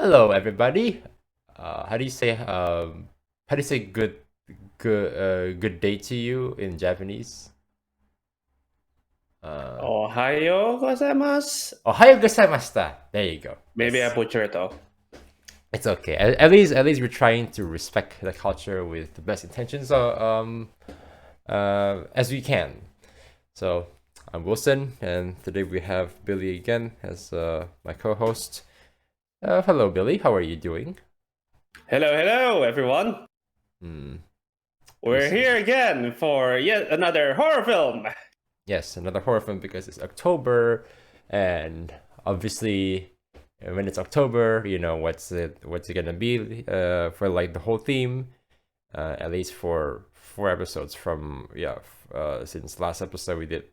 Hello, everybody. How do you say good day to you in Japanese? Uh, Ohio gozaimasu. Ohayo gozaimashita. There you go. Maybe I Yes, butchered it though. it's okay. At least we're trying to respect the culture with the best intentions, as we can. So I'm Wilson, and today we have Billy again as my co-host. Hello, Billy. How are you doing? Hello, everyone. Hmm. We're This here is again for yet another horror film. Yes, another horror film because it's October, and obviously, when it's October, what's it gonna be for like the whole theme, at least for 4 episodes from since last episode we did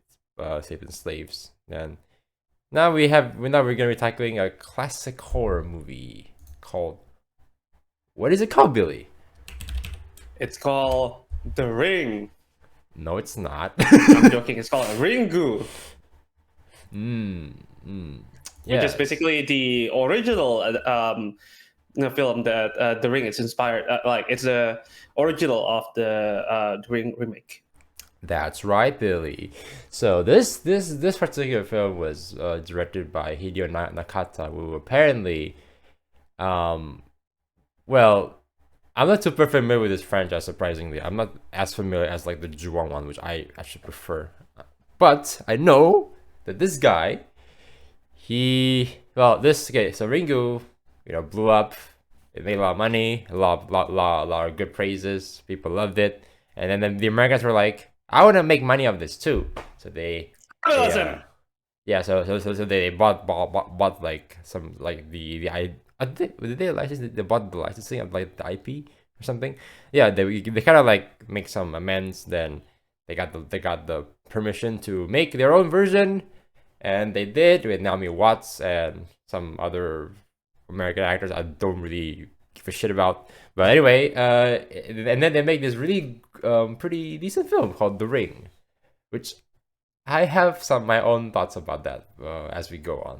Satan's Slaves, and now we're gonna be tackling a classic horror movie called, what is it called, Billy? It's called The Ring. No, it's not. I'm joking. It's called Ringu, which is Yes. basically the original film that The Ring is inspired. It's the original of the Ring remake. That's right, Billy. So this particular film was directed by Nakata, who apparently, um, well, I'm not super familiar with this franchise. Surprisingly, I'm not as familiar as like the Ju-on one, which I actually prefer. But I know that this guy, so Ringu, blew up. It made a lot of money, a lot of good praises. People loved it, and then the Americans were like, "I want to make money of this too." So they Awesome. yeah, so they bought like some like the I think did they license they bought the licensing of like the IP or something. Yeah, they kind of like make some amends. Then they got the permission to make their own version, and they did with Naomi Watts and some other American actors I don't really give a shit about. But anyway, and then they make this really pretty decent film called The Ring, which I have some my own thoughts about that as we go on.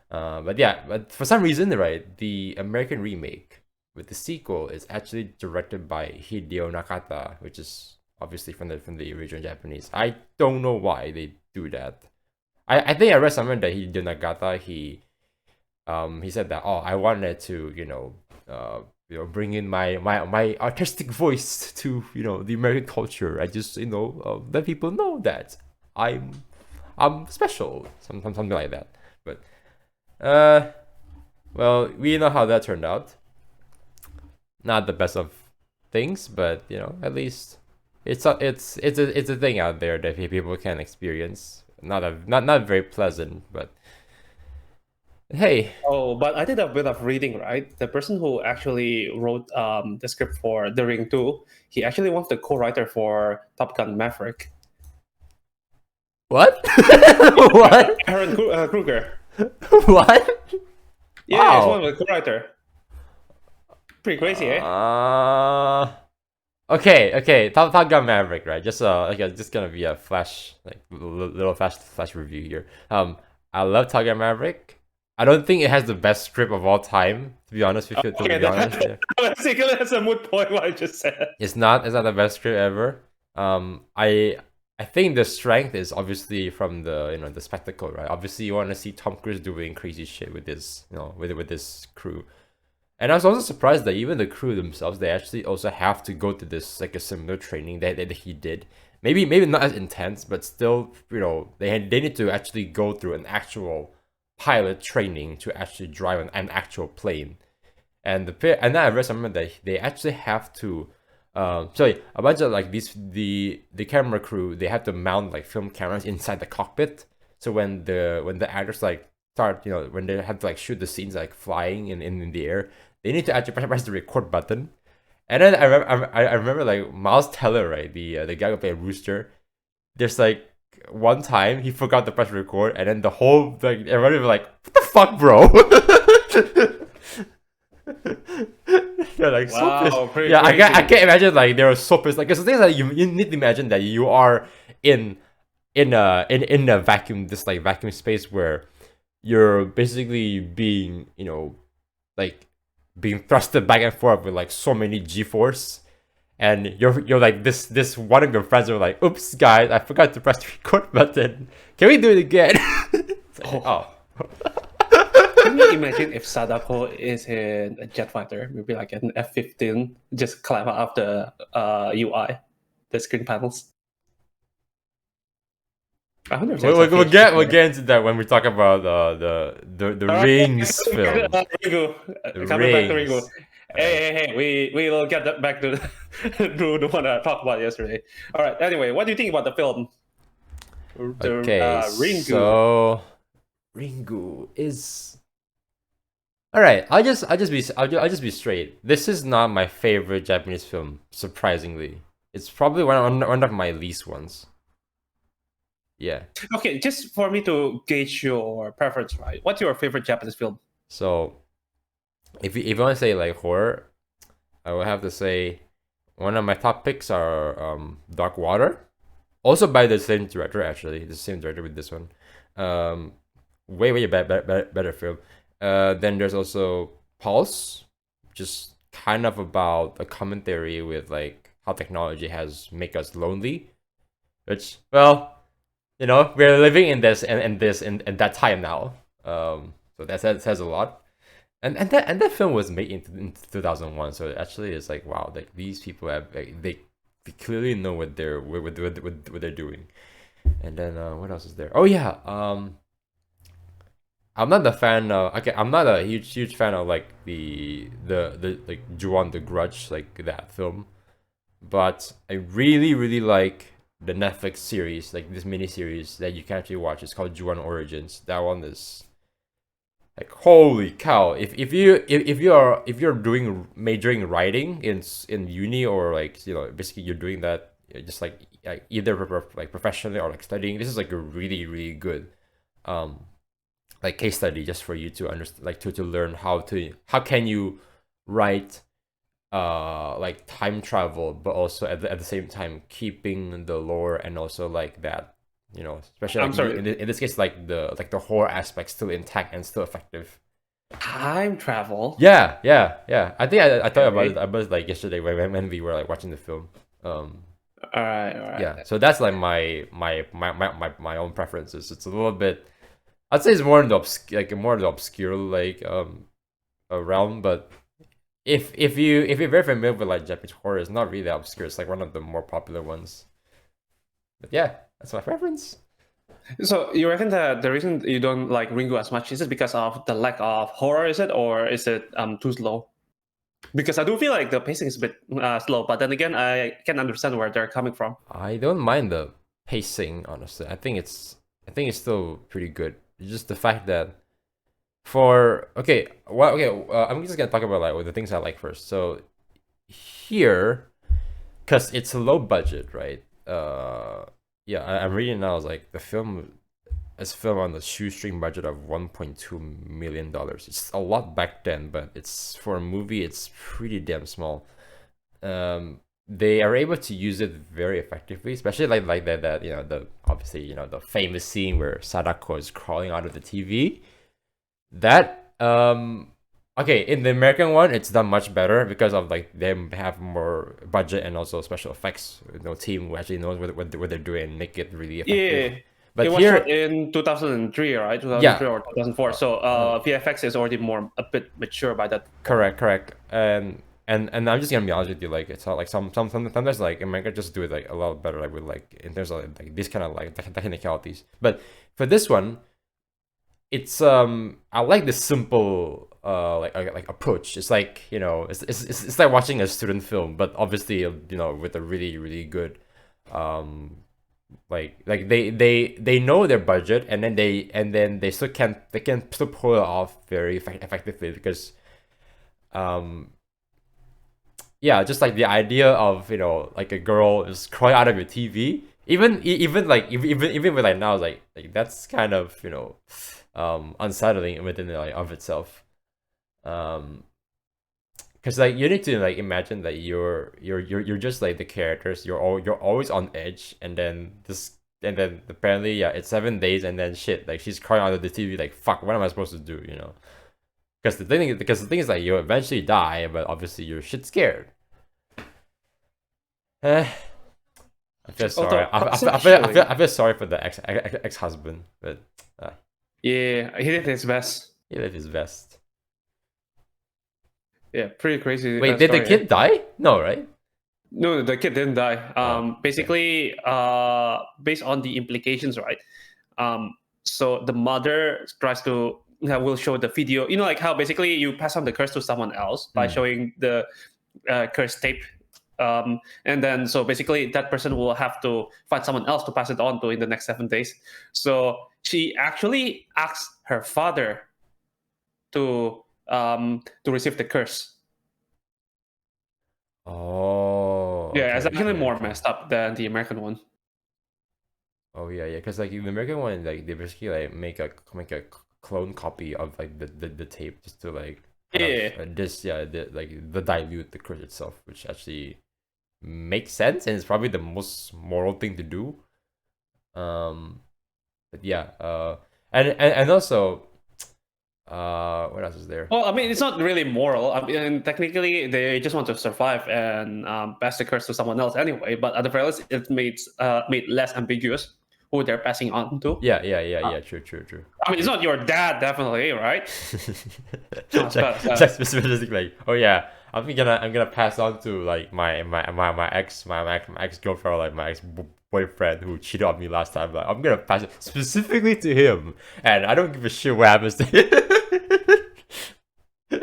But for some reason, right, the American remake with the sequel is actually directed by Hideo Nakata, which is obviously from the original Japanese. I don't know why they do that. I think I read somewhere that Hideo Nakata he said that, oh, I wanted to bring in my artistic voice to the American culture. I just let people know that I'm I'm special, something like that. But uh, well, we know how that turned out. Not the best of things, but at least it's a thing out there that people can experience. Not very pleasant, but hey, Oh, but I did a bit of reading, right? The person who actually wrote the script for The Ring 2, he actually was the co-writer for Top Gun Maverick. what? Yeah, What? Aaron Kruger. What? Yeah, he's one Wow. of the co-writer. Pretty crazy, eh? Uh, okay. Top Gun Maverick, right? Just gonna be a flash, like little flash review here. I love Top Gun Maverick. I don't think it has the best script of all time. To be honest with you, to Okay, be honest, yeah, basically that's a moot point what I just said. it's not the best script ever. I think the strength is obviously from the spectacle, right? Obviously, you want to see Tom Cruise doing crazy shit with this, with this crew. And I was also surprised that even the crew themselves, they actually also have to go to this like a similar training that he did. Maybe not as intense, but still, they need to actually go through an actual pilot training to actually drive an actual plane. And then I read somewhere that they actually have to, sorry, a bunch of like the camera crew, they have to mount like film cameras inside the cockpit. So when the actors like start, when they have to like shoot the scenes like flying in the air, they need to actually press the record button. And then I remember like Miles Teller, right, the guy who played Rooster. There's like one time he forgot to press record, and then the whole like everybody was like, "What the fuck, bro?" They're like so pissed. Wow, pretty Yeah, I can't crazy. imagine like they were so pissed. Like, cause the thing is that you need to imagine that you are in in a vacuum, this like vacuum space where you're basically being like being thrusted back and forth with like so many G-force, and you're like this one of your friends are like, oops guys, I forgot to press the record button, can we do it again? It's like, oh. Can you imagine if Sadako is in a jet fighter, maybe like an F-15, just climb out of the UI, the screen panels? I wonder if We'll get into that when we talk about the Rings film. Ringu. The Coming back to Rings. Ringu. Hey, we will get that back to the one I talked about yesterday. All right. Anyway, what do you think about the film? Ringu. So Ringu is all right. I'll just be straight. This is not my favorite Japanese film. Surprisingly, it's probably one of my least ones. Yeah. Okay, just for me to gauge your preference, right? What's your favorite Japanese film? So, if you want to say like horror, I would have to say one of my top picks are Dark Water, also by the same director actually, the same director with this one. Way better film. Then there's also Pulse, just kind of about a commentary with like how technology has make us lonely, which well, you know, we're living in this and that time now. So that says a lot. And that film was made in 2001, so it actually is like wow, like these people have like, they clearly know what they're doing. And then what else is there? Oh yeah, I'm not a fan of I'm not a huge fan of like the like Ju-on the Grudge, like that film, but I really like the Netflix series, like this mini series that you can actually watch. It's called Ju-on Origins. That one is like holy cow. If you're doing majoring in writing in uni, or like you know basically you're doing that just like either like professionally or like studying, this is like a really good like case study just for you to understand, like to learn how can you write like time travel, but also at the same time keeping the lore, and also like that, you know, especially like, I'm sorry. in this case like the horror aspect still intact and still effective. Time travel. Yeah. I think I thought about it like yesterday when we were like watching the film. All right. Yeah, so that's like my own preferences. It's a little bit, I'd say it's more in the more in the obscure like realm, but if you're very familiar with like Japanese horror, it's not really obscure. It's like one of the more popular ones. But yeah, that's my preference. So you reckon that the reason you don't like Ringu as much is it because of the lack of horror? Is it, or is it too slow? Because I do feel like the pacing is a bit slow, but then again, I can understand where they're coming from. I don't mind the pacing, honestly. I think it's still pretty good. It's just the fact that I'm just gonna talk about like the things I like first. So here, because it's a low budget, right? Yeah, I'm reading now. It's like the film is filmed on the shoestring budget of $1.2 million. It's a lot back then, but it's for a movie, it's pretty damn small. They are able to use it very effectively, especially like that you know, the obviously, you know, the famous scene where Sadako is crawling out of the TV. That okay, in the American one it's done much better because of like them have more budget and also special effects, you know, team who actually knows what they're doing and make it really effective. Yeah, But it was here shot in 2003, right? 2003 Yeah. or 2004. So VFX is already a bit mature by that. correct, and I'm just gonna be honest with you, like it's not like sometimes like America just do it like a lot better, like with like in terms of like these kind of like technicalities. But for this one, it's I like the simple like approach. It's like, you know, it's like watching a student film, but obviously, you know, with a really good like they know their budget, and then they still can still pull it off very effectively because yeah, just like the idea of, you know, like a girl is crawling out of your TV, even with like now, like that's kind of, you know, unsettling within like of itself. Because like you need to like imagine that you're just like the characters. You're always on edge, and then apparently, yeah, it's 7 days, and then shit, like she's crying out of the TV, like fuck, what am I supposed to do, you know? Because the thing is like you eventually die, but obviously you're shit scared. I feel sorry. Although I feel sorry for the ex husband, but yeah, he did his best. he did his best. Yeah, pretty crazy. Wait, did the kid die? No, right? No, the kid didn't die. Okay. Basically, based on the implications, right? So the mother tries to will show the video. You know, like how basically you pass on the curse to someone else by showing the curse tape. And then so basically that person will have to find someone else to pass it on to in the next 7 days. So she actually asks her father to receive the curse. Oh. Yeah, Okay, it's actually okay, more okay. messed up than the American one. Oh yeah, yeah. Because like in the American one, like they basically like make a clone copy of like the tape just to like kind Yeah. of the dilute the curse itself, which actually makes sense and it's probably the most moral thing to do. But yeah. And also, what else is there? Well, I mean, it's not really moral. I mean, technically, they just want to survive and pass the curse to someone else anyway. But at the very least, it made less ambiguous who they're passing on to. Yeah. True. I mean, it's not your dad, definitely, right? It's like specifically like, oh yeah, I'm gonna pass on to like my ex girlfriend, or like my ex boyfriend who cheated on me last time. Like I'm gonna pass it specifically to him, and I don't give a shit what happens to him.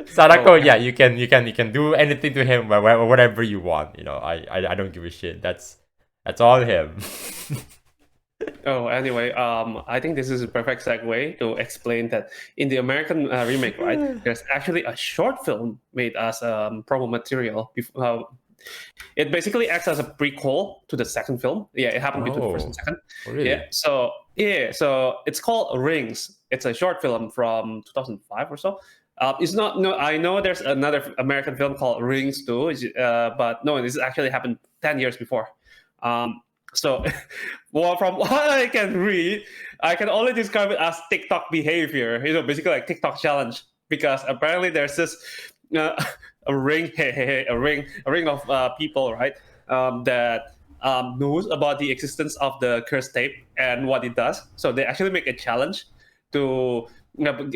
Sadako, yeah, you can do anything to him, whatever you want. You know, I don't give a shit. That's all him. Oh, anyway, I think this is a perfect segue to explain that in the American remake, right, there's actually a short film made as promo material. It basically acts as a prequel to the second film. Yeah, it happened between the first and second. Oh, really? So it's called Rings. It's a short film from 2005 or so. It's not. No, I know there's another American film called Rings too, but no, this actually happened 10 years before. So, well, from what I can read, I can only describe it as TikTok behavior. You know, basically like TikTok challenge, because apparently there's this uh, a ring, a ring of people, right? That knows about the existence of the curse tape and what it does. So they actually make a challenge to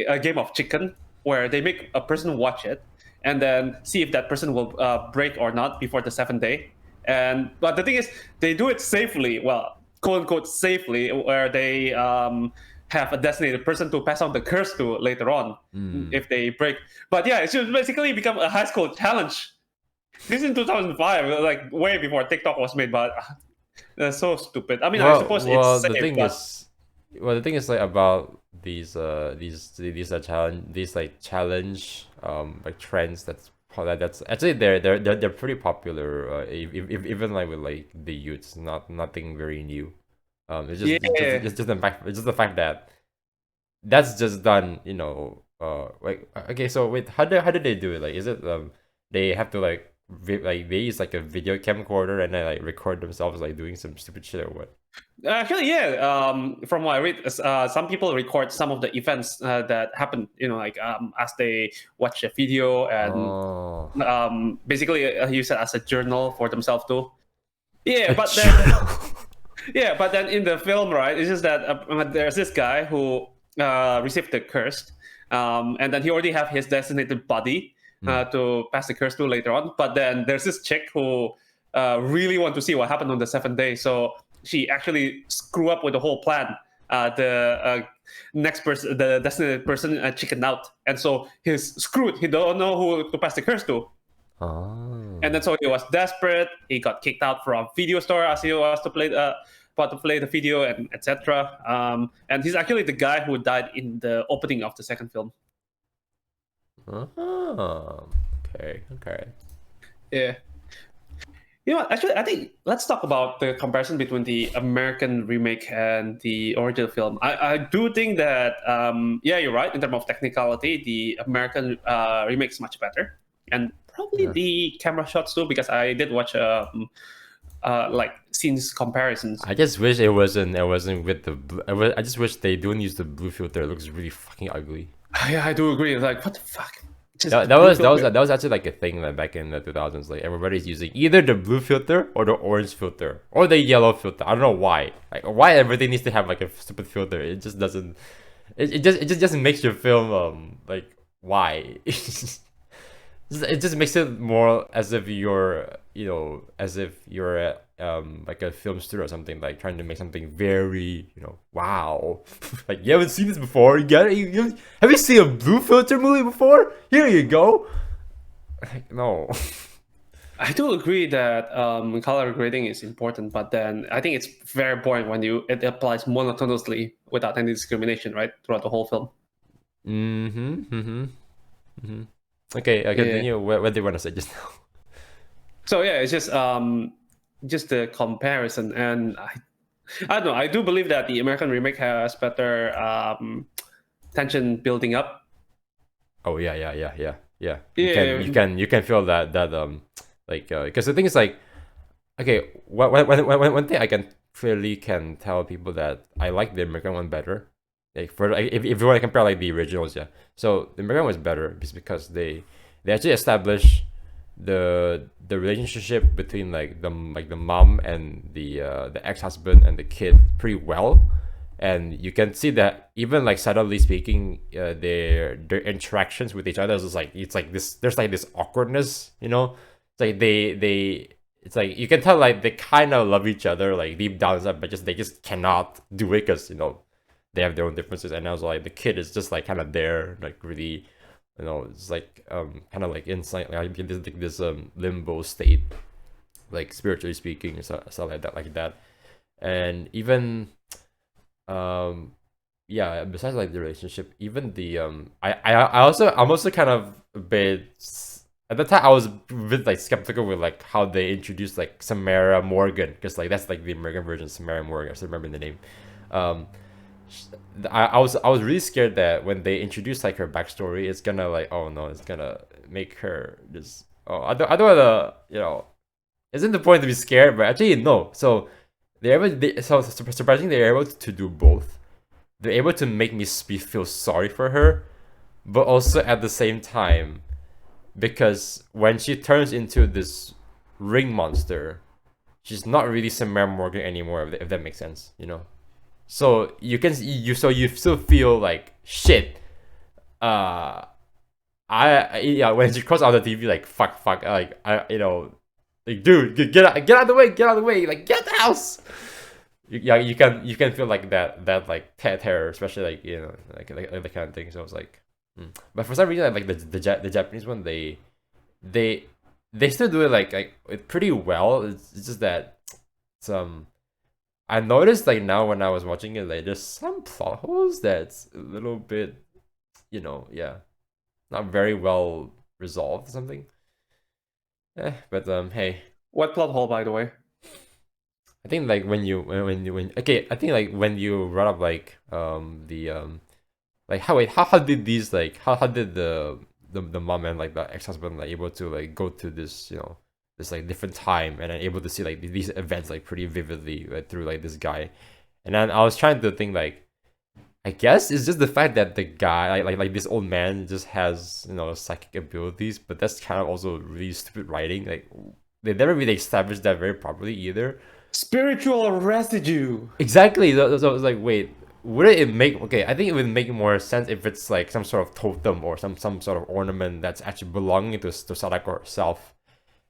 a game of chicken where they make a person watch it and then see if that person will break or not before the 7th day. But the thing is, they do it safely. Well, quote unquote safely, where they have a designated person to pass on the curse to later on if they break. But yeah, it should basically become a high school challenge. This is in 2005, like way before TikTok was made. But that's so stupid. I mean, I suppose it's safe. The thing is like about these challenge like trends that's actually they're pretty popular even like with like the youths, nothing very new. It's just the fact that that's just done, you know. Like okay, so wait, how did they do it? Like, is it they have to like they use like a video camcorder and then like record themselves like doing some stupid shit or what? Actually, yeah. From what I read, some people record some of the events that happen. You know, like as they watch a video and basically use it as a journal for themselves too. Yeah, but then yeah, but then in the film, right? It's just that there's this guy who received the curse, and then he already have his designated body to pass the curse to later on. But then there's this chick who really want to see what happened on the 7th day, so she actually screw up with the whole plan. The next person, the designated person, chickened out, and so he's screwed. He don't know who to pass the curse to. And then so he was desperate. He got kicked out from video store as he was to play the video and etc. And he's actually the guy who died in the opening of the second film. Okay. Yeah. You know what? Actually, I think let's talk about the comparison between the American remake and the original film. I do think that, yeah, you're right. In terms of technicality, the American remake is much better. And probably the camera shots too, because I did watch like scenes comparisons. I just wish it wasn't with the blue. I just wish they don't use the blue filter. It looks really fucking ugly. I do agree. Like, what the fuck? Just That, the that blue was that was filter. that was actually like a thing like back in the 2000s. Like everybody's using either the blue filter or the orange filter or the yellow filter. I don't know why. Like why everything needs to have like a stupid filter. It just doesn't. It just makes your film like why. It just makes it more as if you're as if you're like a film studio or something, like trying to make something very wow. Like you haven't seen this before. Have you seen a blue filter movie before? Here you go. Like, no. I do agree that color grading is important, but then I think it's very boring when it applies monotonously without any discrimination, right, throughout the whole film. Mm-hmm. Okay, I Yeah. continue. What do you want to say just now? So yeah, it's just the comparison, and I don't know. I do believe that the American remake has better tension building up. Oh yeah. Yeah, You can feel that like because the thing is like okay, one thing I can clearly can tell people that I like the American one better. Like for like if you want to compare like the originals, yeah. So the American one was better just because they actually established the relationship between like the mom and the ex husband and the kid pretty well, and you can see that even like subtly speaking, their interactions with each other is just like it's like this. There's like this awkwardness, It's like they it's like you can tell like they kind of love each other like deep down inside, but just they just cannot do it because they have their own differences. And also like the kid is just like kind of there, like really, it's like kind of like inside like this limbo state, like spiritually speaking, or stuff like that. And even um yeah, besides like the relationship, even the I'm also kind of a bit at the time I was a bit like skeptical with like how they introduced like Samara Morgan, because like that's like the American version of Samara Morgan. I still remember the name. um I was really scared that when they introduce like her backstory, it's gonna like, oh no, it's gonna make her just, oh, I don't wanna, isn't the point to be scared, but actually no. So surprisingly they're able to do both. They're able to make me feel sorry for her, but also at the same time, because when she turns into this ring monster, she's not really Samara Morgan anymore. If that makes sense, So you still feel like shit. Uh, yeah, when she crossed out the TV, like fuck, like like dude, get out of the way, like get out the house. Yeah, you can feel like that like terror, especially like like the kind of thing. So I was like, but for some reason, like the Japanese one, they they still do it like pretty well. It's just that some I noticed like now when I was watching it, like there's some plot holes that's a little bit, yeah, not very well resolved or something. But hey, what plot hole, by the way? I think like when okay, I think like when you brought up like the like how did these like how did the mom and like the ex-husband like able to like go to this, this like different time, and then able to see like these events like pretty vividly, like, through like this guy. And then I was trying to think like, I guess it's just the fact that the guy like this old man just has psychic abilities, but that's kind of also really stupid writing. Like they never really established that very properly either. Spiritual residue. Exactly. So I was like, wait, wouldn't it make okay? I think it would make more sense if it's like some sort of totem or some sort of ornament that's actually belonging to Sadako herself.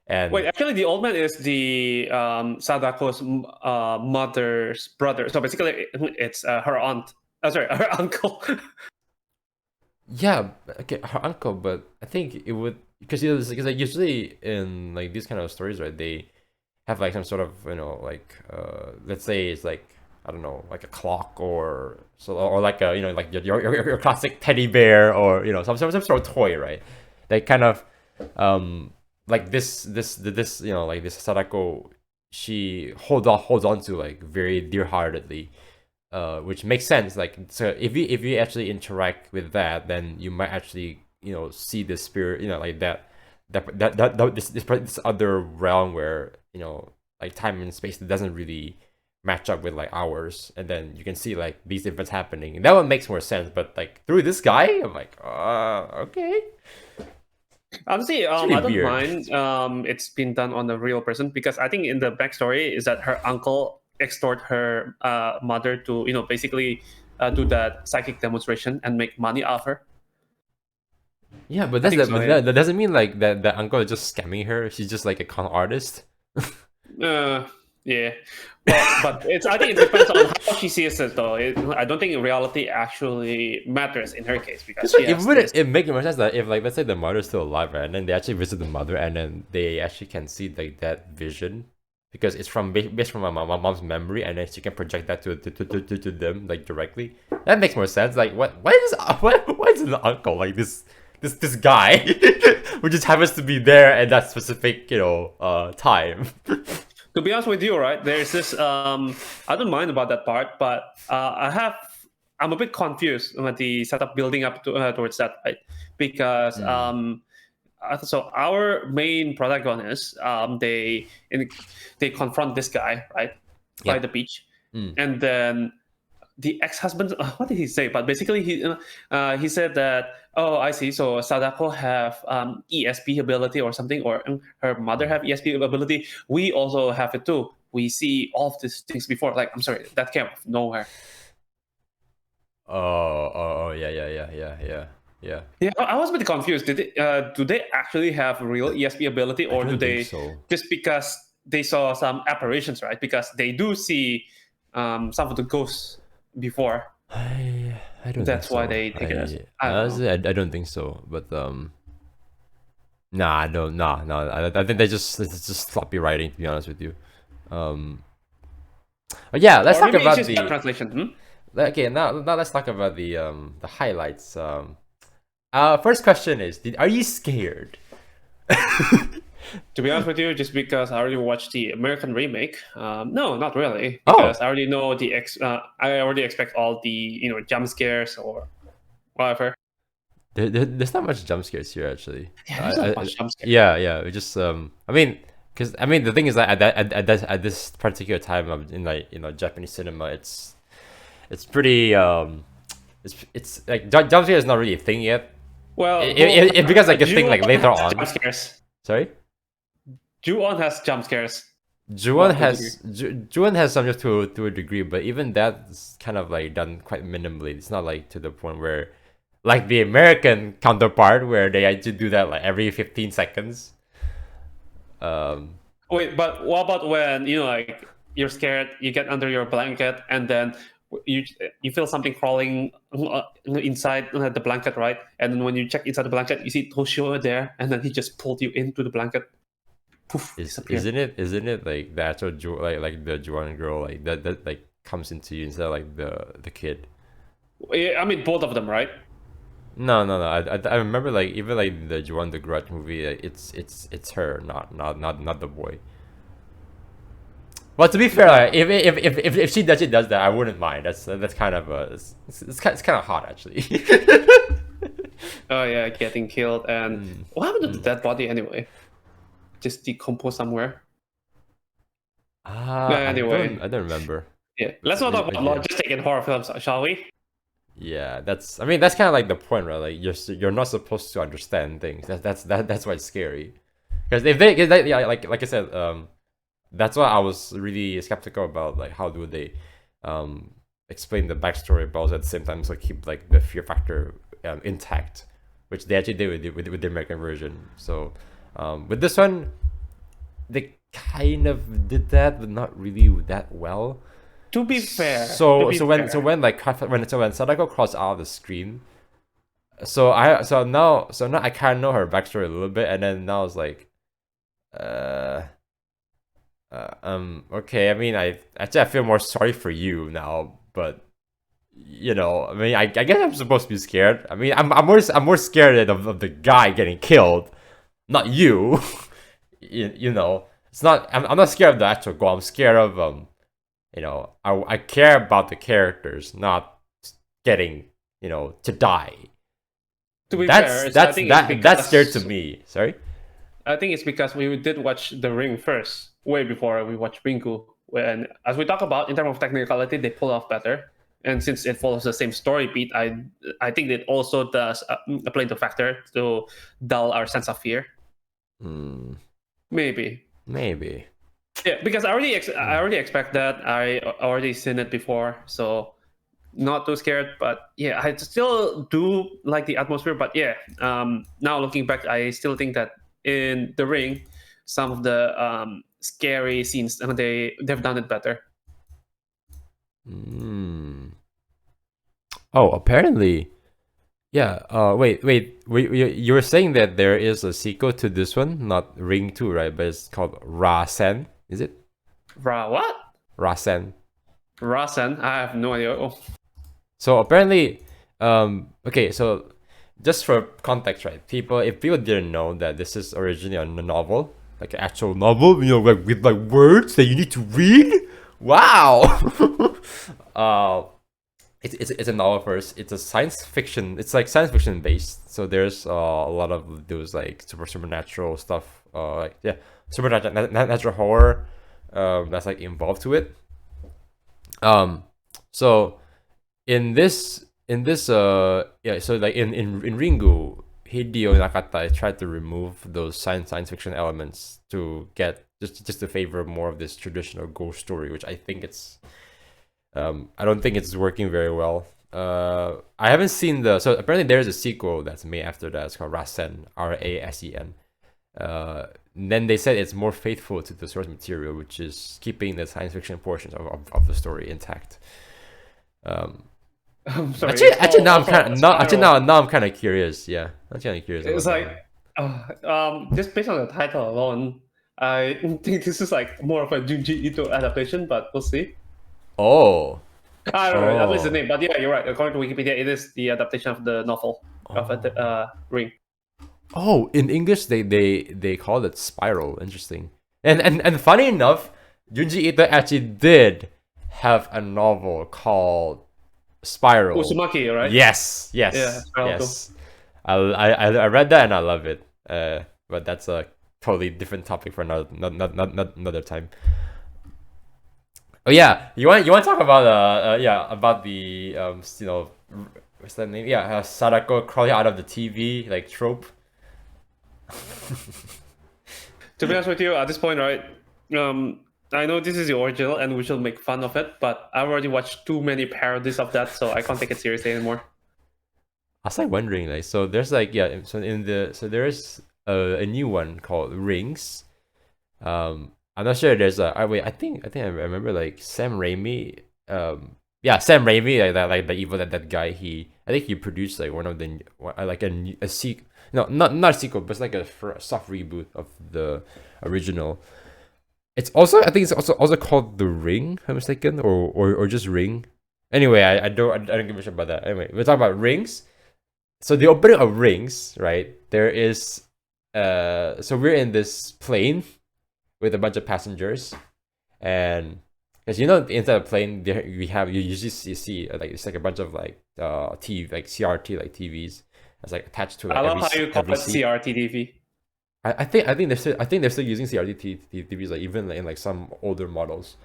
Wait, And actually, the old man is the Sadako's mother's brother. So basically, it's her aunt. Oh, sorry, her uncle. yeah, okay, her uncle, but I think it would because like usually in like these kind of stories, right? They have like some sort of like let's say it's like, I don't know, like a clock or like a like your classic teddy bear, or some sort of toy, right? They kind of like this like this Sadako, she holds on to like very dear heartedly, which makes sense. Like, so if you actually interact with that, then you might actually see the spirit, like this other realm where like time and space doesn't really match up with like ours, and then you can see like these events happening. And that one makes more sense. But like through this guy, I'm like, okay. Honestly, really I don't weird. mind. It's been done on a real person because I think in the backstory is that her uncle extort her mother to basically do that psychic demonstration and make money off her. Yeah, but I think so. Yeah. that doesn't mean like that the uncle is just scamming her. She's just like a con artist. Yeah. Well, but I think it depends on how she sees it, though. I don't think reality actually matters in her case because she has this. It make more sense that if like let's say the mother's still alive, right, and then they actually visit the mother, and then they actually can see like that vision because it's from based from my mom's memory, and then she can project that to them like directly. That makes more sense. Like what is the uncle like this guy who just happens to be there at that specific time. To be honest with you, right? There's this. I don't mind about that part, but I'm a bit confused with the setup building up towards that, right? Because so our main protagonist, they confront this guy, right, by Yeah. the beach, and then the ex-husband, what did he say? But basically, he said that, oh, I see. So Sadako have ESP ability or something, or her mother have ESP ability. We also have it too. We see all of these things before. Like, I'm sorry, that came out of nowhere. Yeah. Yeah, I was a bit confused. Do they actually have real ESP ability, or do they just because they saw some apparitions, right? Because they do see some of the ghosts before. I don't. That's think why so. they take it as. I don't think so. But nah, I don't. Nah. I think it's just sloppy writing. To be honest with you. But yeah, let's talk about the translation. Okay, now let's talk about the highlights. First question is, are you scared? To be honest with you, just because I already watched the American remake, no, not really. Because I already know I already expect all the jump scares or whatever. There's not much jump scares here actually. Yeah, there's not much jump scares. Yeah. It just I mean, the thing is that at this particular time in Japanese cinema, it's pretty it's like jump scare is not really a thing yet. Well, it becomes like a thing like later on. Jump scares. Sorry. Ju-on has jump scares. Ju-on has some just to a degree, but even that's kind of like done quite minimally. It's not like to the point where like the American counterpart where they actually do that like every 15 seconds. Wait, but what about when like you're scared, you get under your blanket, and then you feel something crawling inside the blanket, right? And then when you check inside the blanket, you see Toshio there, and then he just pulled you into the blanket. Poof, isn't it like the actual like the Ju-on girl like that like comes into you instead of like the kid? I mean both of them, right? No. I remember like even like the Ju-on the Grudge movie. Like, it's her, not the boy. Well, to be fair, like, if she does that, I wouldn't mind. That's kind of it's kind of hot actually. Oh yeah, getting killed, and what happened to the dead body anyway? Just decompose somewhere. Anyway, I don't remember. Yeah, let's not talk about logistic in horror films, shall we? Yeah, that's kind of like the point, right? Like you're not supposed to understand things. That's why it's scary. Because yeah, like I said, that's why I was really skeptical about like how do they explain the backstory, but also at the same time so keep like the fear factor intact, which they actually did with the American version. So with this one, they kind of did that, but not really that well. To be fair. When Sadako crossed out of the screen, so now I kind of know her backstory a little bit, and then now it's like, okay. I mean, I feel more sorry for you now, but I mean, I guess I'm supposed to be scared. I mean, I'm more scared of the guy getting killed, not you. It's not. I'm not scared of the actual goal. I'm scared of I care about the characters not getting to die. To be fair, that's scared to me. Sorry. I think it's because we did watch The Ring first, way before we watched Ringu. when, as we talk about in terms of technicality, they pull off better. And since it follows the same story beat, I think it also does play into factor to dull our sense of fear. Maybe. Yeah, because I already expect that. I already seen it before, so not too scared. But yeah, I still do like the atmosphere. But yeah, now looking back, I still think that in the ring, some of the scary scenes, they've done it better. Oh, apparently. Yeah. Wait. You were saying that there is a sequel to this one, not Ring 2, right? But it's called 𝓟𝓚𝓾. Is it? What? 𝓟𝓚𝓾. 𝓟𝓚𝓾? I have no idea. Oh. So apparently, okay. So just for context, right? If people didn't know that this is originally a novel, like an actual novel, like with like words that you need to read. Wow. It's a novel first. It's a science fiction. It's like science fiction based. So there's a lot of those like supernatural stuff. Like yeah, supernatural horror. That's like involved to it. So in this yeah. So like in Ringu, Hideo Nakata tried to remove those science fiction elements to get just to favor more of this traditional ghost story, which I think it's. I don't think it's working very well. I haven't seen so apparently there's a sequel that's made after that. It's called 𝓟𝓚𝓾, 𝓟𝓚𝓾. Then they said it's more faithful to the source material, which is keeping the science fiction portions of the story intact. I'm sorry. Actually, now I'm kind of curious. Yeah, I'm kind of curious. It's like, just based on the title alone, I think this is like more of a Junji Ito adaptation, but we'll see. Oh. I don't know, at least the name. But yeah, you're right. According to Wikipedia, it is the adaptation of the novel of Ring. Oh, in English they call it Spiral. Interesting. And funny enough, Junji Ito actually did have a novel called Spiral. Uzumaki, right? Yes. Yeah, Spiral yes. I read that and I love it. But that's a totally different topic for another time. Oh yeah, you want to talk about about the what's that name? Yeah, Sadako crawling out of the TV like trope. To be honest with you, at this point, right? I know this is the original and we should make fun of it, but I've already watched too many parodies of that, so I can't take it seriously anymore. I was like wondering, like, so there's like there's a new one called Rings. I'm not sure. There's a wait. I think I remember like Sam Raimi. Sam Raimi, like the evil that guy. I think he produced like one of the like a sequel. No, not a sequel, but it's like a soft reboot of the original. It's also I think it's also called The Ring. If I'm mistaken, or just Ring. Anyway, I don't give a shit about that. Anyway, we're talking about Rings. So the opening of Rings, right? There is so we're in this plane with a bunch of passengers, and because inside the plane you usually see like it's like a bunch of like TV like CRT like TVs that's like attached to like I love how you call it CRT TV. I think they're still using CRT TVs like even like, in like some older models.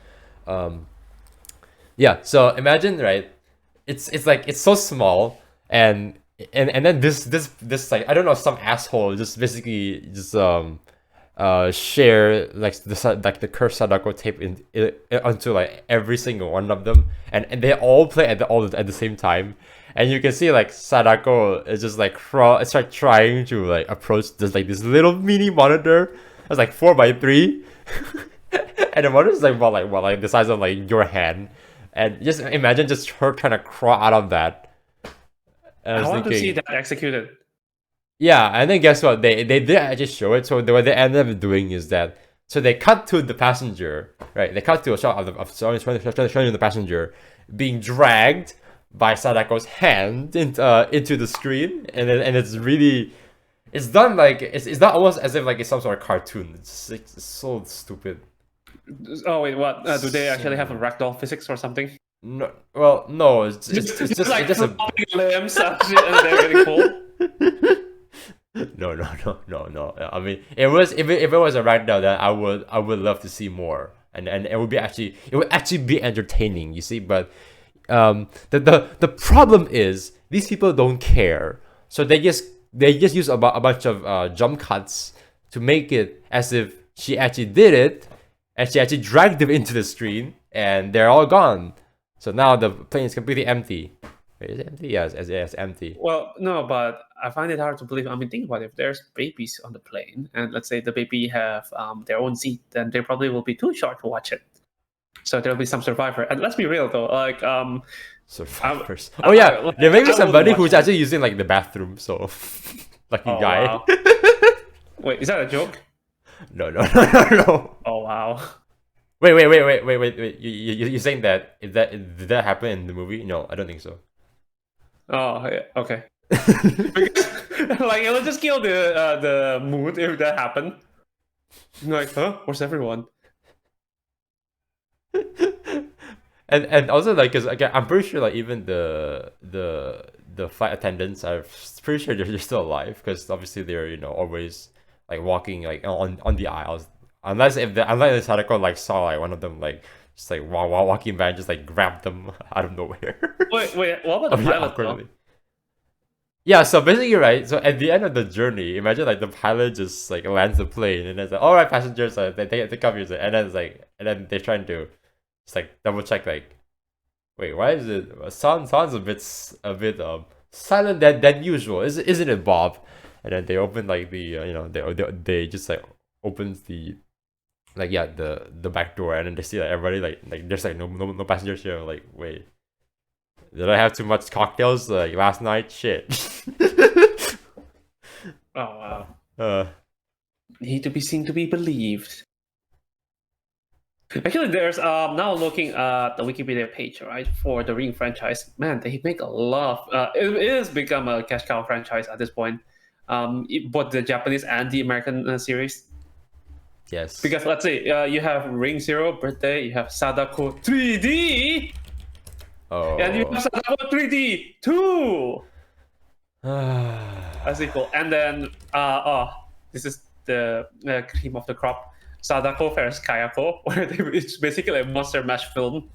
Yeah, so imagine, right, it's like it's so small and then this like I don't know, some asshole just basically just share like the cursed Sadako tape onto like every single one of them, and they all play at the same time, and you can see like Sadako is just like start trying to like approach this little mini monitor that's like 4x3 and the monitor is like like the size of like your hand, and just imagine just her trying to crawl out of that. And I want to see that executed. Yeah, and then guess what? They did actually show it. So what they ended up doing is that they cut to the passenger, right? They cut to a shot of showing the passenger being dragged by Sadako's hand into the screen, and it's done like it's not almost as if like it's some sort of cartoon. It's so stupid. Oh wait, what? Do they actually have a ragdoll physics or something? No, well, no. It's just like it's just a limbs and shit, and they're getting pulled. No. I mean, it was if it was a ragdoll, then I would love to see more. and it would actually be entertaining, you see. But the problem is these people don't care, so they just use a bunch of jump cuts to make it as if she actually did it, and she actually dragged them into the screen, and they're all gone. So now the plane is completely empty. Wait, is it empty? Yes, it's empty. Well, no, but I find it hard to believe. I mean, think about it. If there's babies on the plane, and let's say the baby have their own seat, then they probably will be too short to watch it. So there'll be some survivor. And let's be real though, like Survivors. Oh yeah, there may be somebody who's actually using like the bathroom. So lucky guy. Wow. Wait, is that a joke? No, no, no, no, no. Oh wow. Wait. You're saying that did that happen in the movie? No, I don't think so. Oh yeah, okay. Because, like it will just kill the mood if that happened. Like, huh? Where's everyone? And also like, cause again, I'm pretty sure like even the flight attendants are pretty sure they're still alive, because obviously they're always like walking like on the aisles, unless the Sadako like saw like one of them like just like while walking by and just like grabbed them out of nowhere. Wait, what about the pilot? Awkwardly. Yeah, so basically, right, so at the end of the journey, imagine like the pilot just like lands the plane and it's like, all right, passengers, they take off your seat, and then it's like, and then they're trying to just like double check, like, wait, why is it sounds a bit silent than usual, isn't it, Bob? And then they open like the they just like opens the like, yeah, the back door, and then they see like everybody like there's like no passengers here. I'm like, wait, did I have too much cocktails like last night? Shit. Oh wow. Need to be seen to be believed. Actually, there's now looking at the Wikipedia page, right, for the Ring franchise. Man, they make a lot of it has become a cash cow franchise at this point. Both the Japanese and the American series. Yes. Because let's say you have Ring Zero Birthday, you have Sadako 3D. Oh. And you have Sadako 3D 2. That's cool. And then this is the cream of the crop. Sadako vs Kayako, where it's basically a monster mash film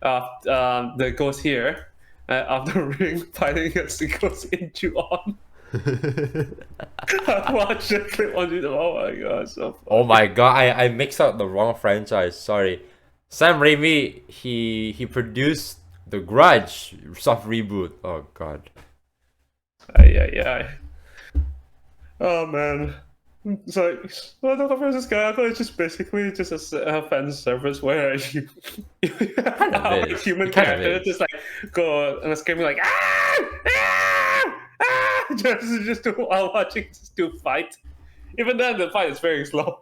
that goes here of the ring fighting against the ghost in Ju-on. I watched the clip on YouTube. Oh my god, so funny. Oh my god, I mixed up the wrong franchise. Sorry. Sam Raimi, he produced The Grudge soft reboot. Oh god. Yeah. Oh man. So, Sadako vs Kayako is just basically just a fan service where you Kind of a is. human It kind of character is. just like go and screaming like just while watching just to fight. Even then, the fight is very slow.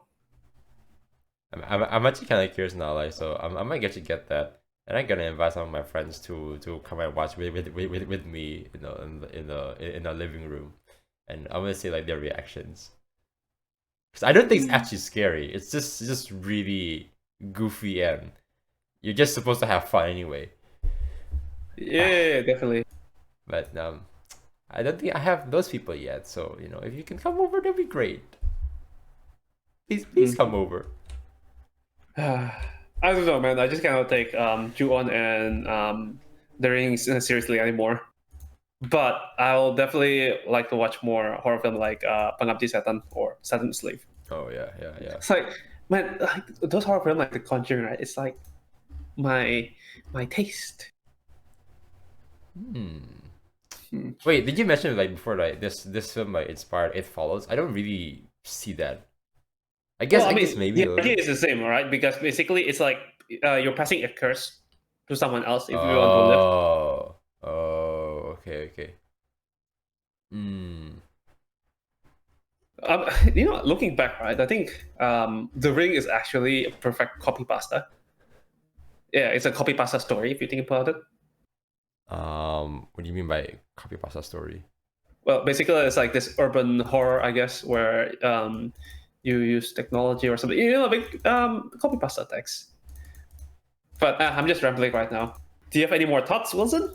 I'm actually kind of curious now, like, so I might actually get that, and I'm gonna invite some of my friends to come and watch with me, in the living room, and I'm gonna see like their reactions. Because I don't think it's actually scary. It's just really goofy, and you're just supposed to have fun anyway. Yeah, definitely. But I don't think I have those people yet. So if you can come over, that'd be great. Please come over. I don't know, man. I just cannot take Ju-on and the Rings seriously anymore. But I'll definitely like to watch more horror film like Pengabdi Setan or Satan's Slave. Oh yeah. It's like, man, like those horror film like The Conjuring, right? It's like my taste. Wait, did you mention like before, like this film like inspired It Follows? I don't really see that. I guess maybe the idea is the same, right? Because basically it's like you're passing a curse to someone else if you want to live. Oh, okay. Looking back, right? I think The Ring is actually a perfect copy pasta. Yeah, it's a copy pasta story if you think about it. What do you mean by copy pasta story? Well, basically, it's like this urban horror, I guess, where you use technology or something. Like copy pasta text. But I'm just rambling right now. Do you have any more thoughts, Wilson?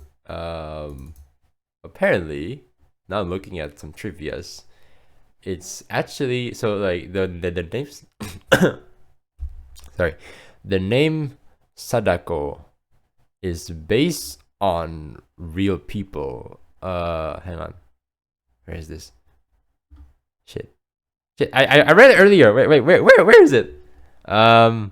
Apparently, now I'm looking at some trivias. It's actually so like the names. Sorry, The name Sadako is based on real people. Hang on. Where is this? Shit. I read it earlier. Wait, where is it? Hang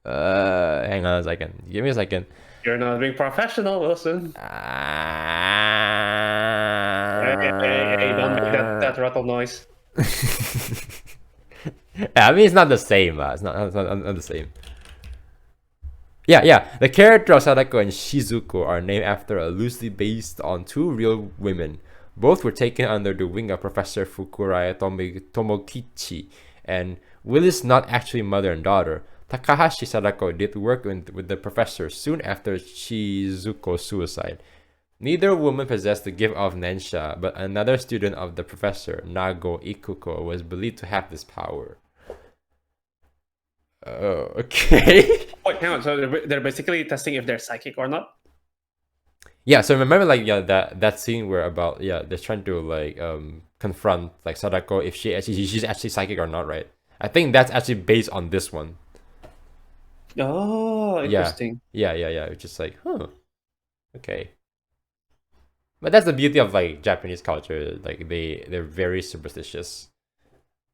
on a second. Give me a second. You're not being professional, Wilson. Hey, don't make that rattle noise. Yeah, I mean, it's not the same. It's not the same. Yeah. The character of Sadako and Shizuko are named after a loosely based on two real women. Both were taken under the wing of Professor Fukuraya Tomokichi, and Will is not actually mother and daughter. Takahashi Sadako did work with the professor soon after Shizuko's suicide. Neither woman possessed the gift of Nensha, but another student of the professor, Nago Ikuko, was believed to have this power. Oh, okay. Wait, hang on. So they're basically testing if they're psychic or not? Yeah, so remember that scene where they're trying to confront Sadako if she's actually psychic or not, right? I think that's actually based on this one. Oh, interesting. Yeah. It's just okay. But that's the beauty of Japanese culture. They're very superstitious.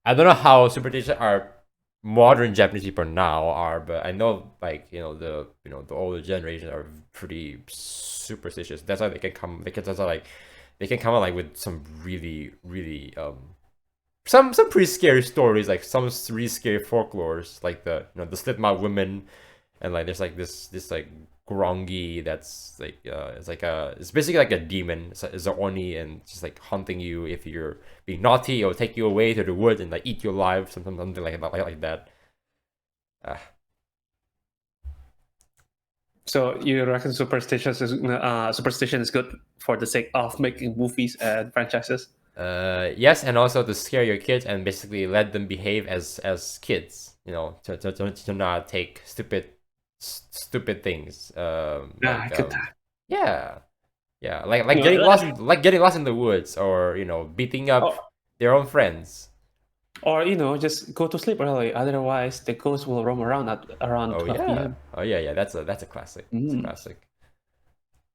I don't know how superstitious our modern Japanese people now are, but I know the older generation are pretty superstitious. That's why they can come up with some really some pretty scary stories, some really scary folklores, like the slit mouth women, and there's this Grongi that's it's basically like a demon. It's a oni, and just haunting you if you're being naughty. It'll take you away to the woods and eat you alive, something like that. So you reckon superstition is good for the sake of making movies and franchises? Yes, and also to scare your kids and basically let them behave as kids. To not take stupid things. Good time. Yeah, getting lost in the woods, or beating up their own friends. Or just go to sleep early. Otherwise, the ghost will roam around at around 12 p.m. Oh yeah. That's a classic. It's a classic.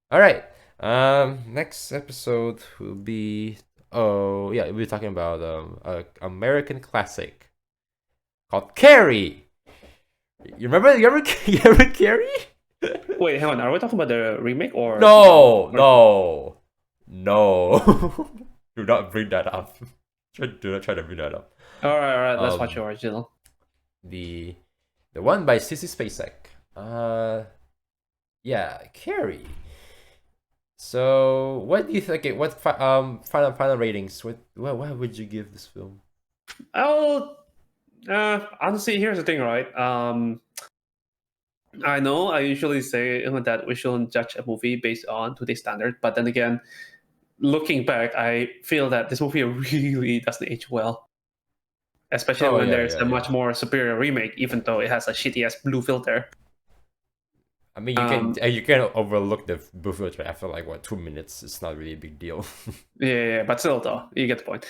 All right. Next episode will be we'll be talking about a American classic called Carrie. You ever Carrie? Wait, hang on. Are we talking about the remake or no? Do not bring that up. Do not try to bring that up. All right. Let's watch the original. The one by Sissy Spacek. Carrie. So, what do you think? Okay, what final ratings? What would you give this film? Honestly, here's the thing, right? I know I usually say that we shouldn't judge a movie based on today's standard, but then again, looking back, I feel that this movie really doesn't age well, especially when there's a much more superior remake, even though it has a shitty ass blue filter. I mean, you can overlook the blue filter after 2 minutes. It's not really a big deal. yeah, but still, though, you get the point.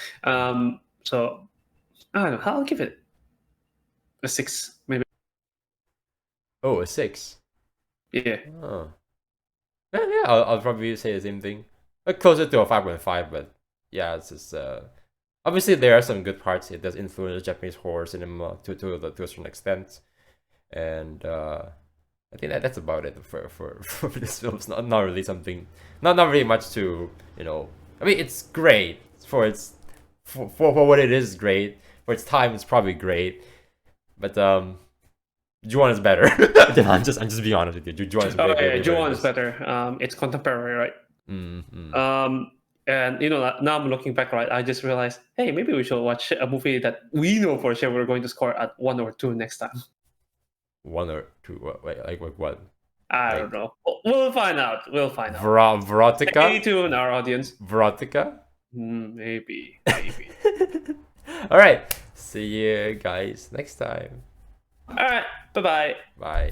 So I don't know. I'll give it a 6, maybe. Oh, a 6. Yeah. Oh. Yeah. I'll probably say the same thing. Closer to a 5.5, but yeah, it's just obviously there are some good parts. It does influence Japanese horror cinema to a certain extent, and I think that's about it for this film. It's not really something, not really much to I mean, it's great for its for what it is. Great for its time. It's probably great, but Ju-on is better. I'm just being honest with you. Ju-on is better. Yeah, Ju-on is better. It's contemporary, right? Mm-hmm. And now I'm looking back, right? I just realized, hey, maybe we should watch a movie that we know for sure we're going to score at 1 or 2 next time. 1 or 2? Wait, what? I don't know. We'll find out. Verotica? Stay tuned, our audience. Verotica? Maybe. All right. See you guys next time. All right. Bye-bye. Bye.